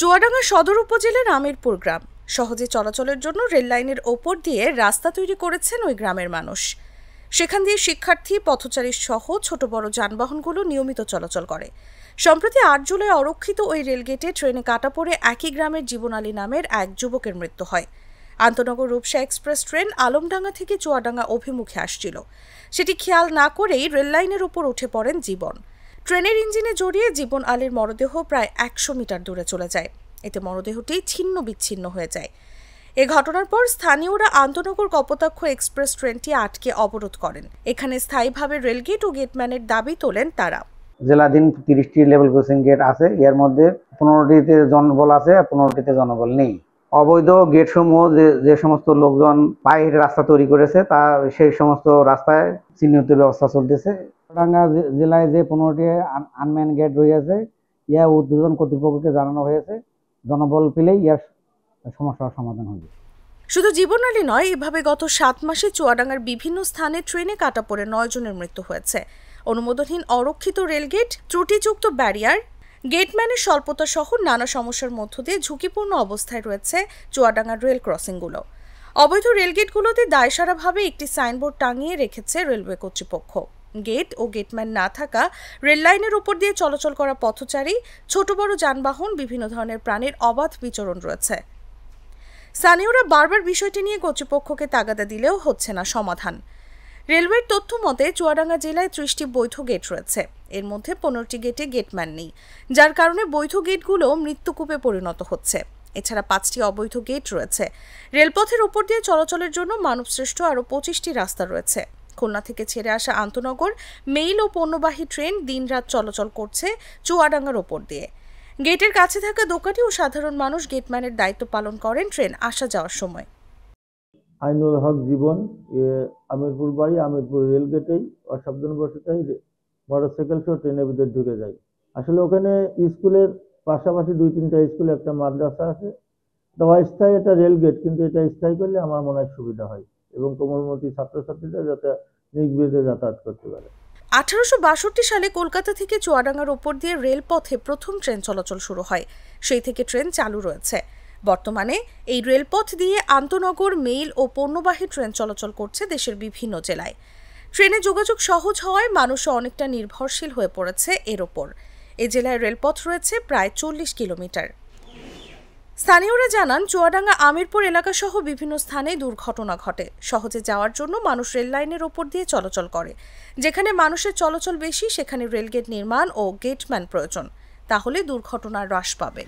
চুয়াডাঙ্গা সদর উপজেলার আমিরপুর গ্রাম সহজে চলাচলের জন্য রেল লাইনের ওপর দিয়ে রাস্তা তৈরি করেছেন ওই গ্রামের মানুষ। সেখান দিয়ে শিক্ষার্থী, পথচারী সহ ছোট বড় যানবাহনগুলো নিয়মিত চলাচল করে। সম্প্রতি ৮ জুলাই অরক্ষিত ওই রেলগেটে ট্রেনে কাটা পড়ে একই গ্রামের জীবন আলী নামের এক যুবকের মৃত্যু হয়। আন্তনগর রূপসা এক্সপ্রেস ট্রেন আলমডাঙ্গা থেকে চুয়াডাঙ্গা অভিমুখে আসছিল। সেটি খেয়াল না করেই রেল লাইনের উপর উঠে পড়েন জীবন। ট্রেনের ইঞ্জিনে জড়িয়ে জীবন আলীর মরদেহ প্রায় ১০০ মিটার দূরে চলে যায়। এতে মরদেহটি ছিন্ন বিচ্ছিন্ন হয়ে যায়। এ ঘটনার পর স্থানীয়রা আন্তনগর কপোতাক্ষ এক্সপ্রেস ট্রেনটি আটকে অবরোধ করেন। এখানে স্থায়ীভাবে রেলগেট ও গেটম্যানের দাবি তোলেন তারা। জেলাধীন 30টি লেভেল ক্রসিং গেট আছে, এর মধ্যে 15টিতে জনবল আছে আর 15টিতে জনবল নেই। অবৈধ গেট সমূহ যে সমস্ত লোকজন পায়ে হেঁটে রাস্তা তৈরি করেছে তা সেই সমস্ত রাস্তায় চিহ্নিত ব্যবস্থা চলতেছে। চুয়াডাঙ্গা জেলায় যে 15টি আনম্যান গেট রয়েছে, ইয়া উদ্বোধন কর্তৃপক্ষকে জানানো হয়েছে। জনবল পেলেই ইয়ার সমস্যার সমাধান হবে। শুধু জীবন আলী নয়, এভাবে গত 7 মাসে চুয়াডাঙ্গার বিভিন্ন স্থানে ট্রেনে কাটা পড়ে 9 জনের মৃত্যু হয়েছে। অনুমোদনহীন অরক্ষিত রেলগেট, ত্রুটিযুক্ত ব্যারিয়ার, গেটম্যানের স্বল্পতা সহ নানা সমস্যার মধ্য দিয়ে ঝুঁকিপূর্ণ অবস্থায় রয়েছে চুয়াডাঙ্গার রেল ক্রসিংগুলো। অবৈধ রেলগেটগুলোতে দায়সারাভাবে একটি সাইনবোর্ড টাঙিয়ে রেখেছে রেলওয়ে কর্তৃপক্ষ। গেট ও গেটম্যান না থাকা রেল লাইনের উপর দিয়ে চলাচল করা পথচারী, ছোট বড় যানবাহন, বিভিন্ন ধরনের প্রাণীর অবাধ বিচরণ রয়েছে। স্থানীয়রা বারবার বিষয়টি নিয়ে কর্তৃপক্ষকে তাগাদা দিলেও হচ্ছে না সমাধান। রেলওয়ের তথ্য মতে চুয়াডাঙ্গা জেলায় 30টি বৈধ গেট রয়েছে। এর মধ্যে 15টি গেটে গেটম্যান নেই, যার কারণে বৈধ গেটগুলো মৃত্যুকূপে পরিণত হচ্ছে। এছাড়া 5টি অবৈধ গেট রয়েছে। রেলপথের উপর দিয়ে চলাচলের জন্য মানবসৃষ্ট আরও 25টি রাস্তা রয়েছে। খুলনা থেকে ছেড়ে আসা আন্তনগর মেইল ও পণ্যবাহী ট্রেন দিনরাত চলাচল করছে চুয়াডাঙ্গার ওপর দিয়ে। গেটের কাছে থাকা দোকানি ও সাধারণ মানুষ গেটম্যানের দায়িত্ব পালন করেন ট্রেন আসা যাওয়ার সময়। আইনুল হক জীবন, আমিরপুর বাড়ি, আমিরপুর রেলগেটেই অসাবধানবশতই মোটরসাইকেল সহ ট্রেনের ভিতরে ঢুকে যায়। আসলে ওখানে স্কুলের পাশাপাশি 2-3টা স্কুল, একটা মাদ্রাসা আছে। তো অস্থায়ী এটা রেলগেট, কিন্তু এটা স্থায়ী করলে আমার মনে হয় সুবিধা হয় এবং কোমলমতি ছাত্রছাত্রীরা যাতে নির্বিঘ্নে যাতায়াত করতে পারে। 1862 সালে কলকাতা থেকে চুয়াডাঙ্গার ওপর দিয়ে রেলপথে প্রথম ট্রেন চলাচল শুরু হয়। সেই থেকে ট্রেন চালু রয়েছে। বর্তমানে এই রেলপথ দিয়ে আন্তনগর, মেইল ও পণ্যবাহী ট্রেন চলাচল করছে দেশের বিভিন্ন জেলায়। ট্রেনে যোগাযোগ সহজ হওয়ায় মানুষও অনেকটা নির্ভরশীল হয়ে পড়েছে এর ওপর। এ জেলায় রেলপথ রয়েছে প্রায় 40 কিলোমিটার। স্থানীয়রা জানান, চুয়াডাঙ্গা আমিরপুর এলাকাসহ বিভিন্ন স্থানে দুর্ঘটনা ঘটে। সহজে যাওয়ার জন্য মানুষ রেল লাইনের ওপর দিয়ে চলাচল করে। যেখানে মানুষের চলাচল বেশি, সেখানে রেলগেট নির্মাণ ও গেটম্যান প্রয়োজন। তাহলে দুর্ঘটনা হ্রাস পাবে।